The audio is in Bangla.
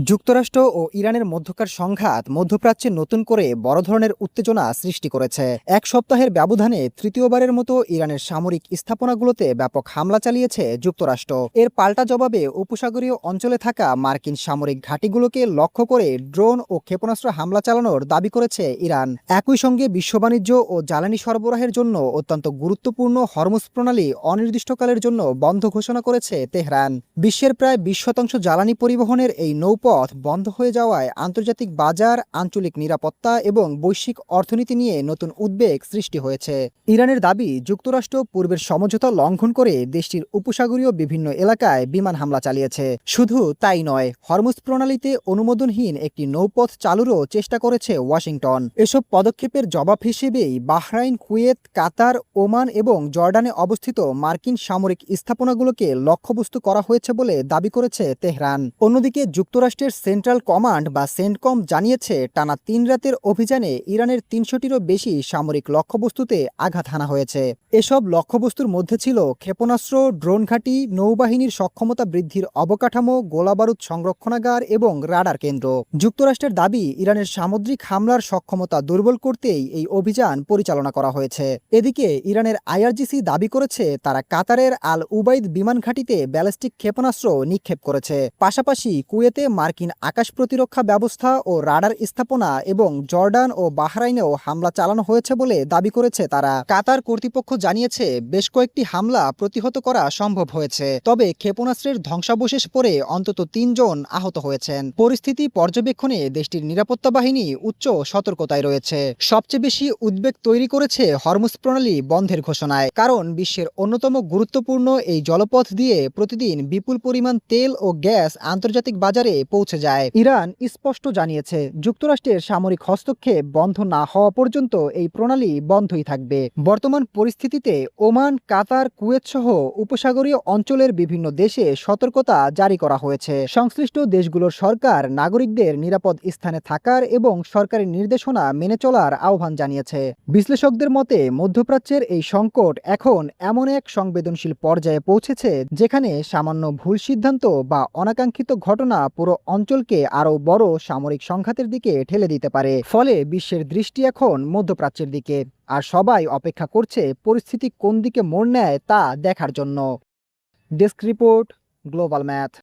যুক্তরাষ্ট্র ও ইরানের মধ্যকার সংঘাত মধ্যপ্রাচ্যে নতুন করে বড় ধরনের উত্তেজনা সৃষ্টি করেছে। এক সপ্তাহের ব্যবধানে তৃতীয়বারের মতো ইরানের সামরিক স্থাপনাগুলোতে ব্যাপক হামলা চালিয়েছে যুক্তরাষ্ট্র। এর পাল্টা জবাবে উপসাগরীয় অঞ্চলে থাকা মার্কিন সামরিক ঘাঁটিগুলোকে লক্ষ্য করে ড্রোন ও ক্ষেপণাস্ত্র হামলা চালানোর দাবি করেছে ইরান। একই সঙ্গে বিশ্ব বাণিজ্য ও জ্বালানি সরবরাহের জন্য অত্যন্ত গুরুত্বপূর্ণ হরমুজ প্রণালী অনির্দিষ্টকালের জন্য বন্ধ ঘোষণা করেছে তেহরান। বিশ্বের প্রায় 20% জ্বালানি পরিবহনের এই নৌপথ বন্ধ হয়ে যাওয়ায় আন্তর্জাতিক বাজার, আঞ্চলিক নিরাপত্তা এবং বৈশ্বিক অর্থনীতি নিয়ে নতুন উদ্বেগ সৃষ্টি হয়েছে। ইরানের দাবি, যুক্তরাষ্ট্র পূর্বের সমঝোতা লঙ্ঘন করে দেশটির উপসাগরীয় বিভিন্ন এলাকায় বিমান হামলা চালিয়েছে। শুধু তাই নয়, হরমুজ প্রণালীতে অনুমোদনহীন একটি নৌপথ চালুরও চেষ্টা করেছে ওয়াশিংটন। এসব পদক্ষেপের জবাব হিসেবেই বাহরাইন, কুয়েত, কাতার, ওমান এবং জর্ডানে অবস্থিত মার্কিন সামরিক স্থাপনাগুলোকে লক্ষ্যবস্তু করা হয়েছে বলে দাবি করেছে তেহরান। অন্যদিকে যুক্তরাষ্ট্রের সেন্ট্রাল কমান্ড বা সেন্টকম জানিয়েছে, টানা 3 রাতের অভিযানে ইরানের 300টিরও বেশি সামরিক লক্ষ্যবস্তুতে আঘাত হানা হয়েছে। এসব লক্ষ্যবস্তুর মধ্যে ছিল ক্ষেপণাস্ত্র, ড্রোন ঘাঁটি, নৌবাহিনীর সক্ষমতা বৃদ্ধির অবকাঠামো, গোলাবারুদ সংরক্ষণাগার এবং রাডার কেন্দ্র। যুক্তরাষ্ট্রের দাবি, ইরানের সামুদ্রিক হামলার সক্ষমতা দুর্বল করতেই এই অভিযান পরিচালনা করা হয়েছে। এদিকে ইরানের আইআরজিসি দাবি করেছে, তারা কাতারের আল উবাইদ বিমান ঘাঁটিতে ব্যালিস্টিক ক্ষেপণাস্ত্র নিক্ষেপ করেছে। পাশাপাশি কুয়েতে মার্কিন আকাশ প্রতিরক্ষা ব্যবস্থা ও রাডার স্থাপনা এবং জর্ডান ও বাহরাইনেও হামলা চালানো হয়েছে বলে দাবি করেছে তারা। কাতার কর্তৃপক্ষ জানিয়েছে, বেশ কয়েকটি হামলা প্রতিহত করা সম্ভব হয়েছে, তবে ক্ষেপণাস্ত্রের ধ্বংসাবশেষ পড়ে অন্তত 3 জন আহত হয়েছেন। পরিস্থিতি পর্যবেক্ষণে দেশটির নিরাপত্তা বাহিনী উচ্চ সতর্কতায় রয়েছে। সবচেয়ে বেশি উদ্বেগ তৈরি করেছে হরমুজ প্রণালী বন্ধের ঘোষণায়, কারণ বিশ্বের অন্যতম গুরুত্বপূর্ণ এই জলপথ দিয়ে প্রতিদিন বিপুল পরিমাণ তেল ও গ্যাস আন্তর্জাতিক বাজারে পৌঁছে যায়। ইরান স্পষ্ট জানিয়েছে, যুক্তরাষ্ট্রের সামরিক হস্তক্ষেপ বন্ধ না হওয়া পর্যন্ত এই প্রণালী বন্ধই থাকবে। বর্তমান পরিস্থিতিতে ওমান, কাতার, কুয়েত সহ উপসাগরীয় অঞ্চলের বিভিন্ন দেশে সতর্কতা জারি করা হয়েছে। সংশ্লিষ্ট দেশগুলোর সরকার নাগরিকদের নিরাপদ স্থানে থাকার এবং সরকারি নির্দেশনা মেনে চলার আহ্বান জানিয়েছে। বিশ্লেষকদের মতে, মধ্যপ্রাচ্যের এই সংকট এখন এমন এক সংবেদনশীল পর্যায়ে পৌঁছেছে, যেখানে সামান্য ভুল সিদ্ধান্ত বা অনাকাঙ্ক্ষিত ঘটনা পুরো অঞ্চলকে আরও বড় সামরিক সংঘাতের দিকে ঠেলে দিতে পারে। ফলে বিশ্বের দৃষ্টি এখন মধ্যপ্রাচ্যের দিকে, আর সবাই অপেক্ষা করছে পরিস্থিতি কোন দিকে মোড় নেয় তা দেখার জন্য। Desk report, global math.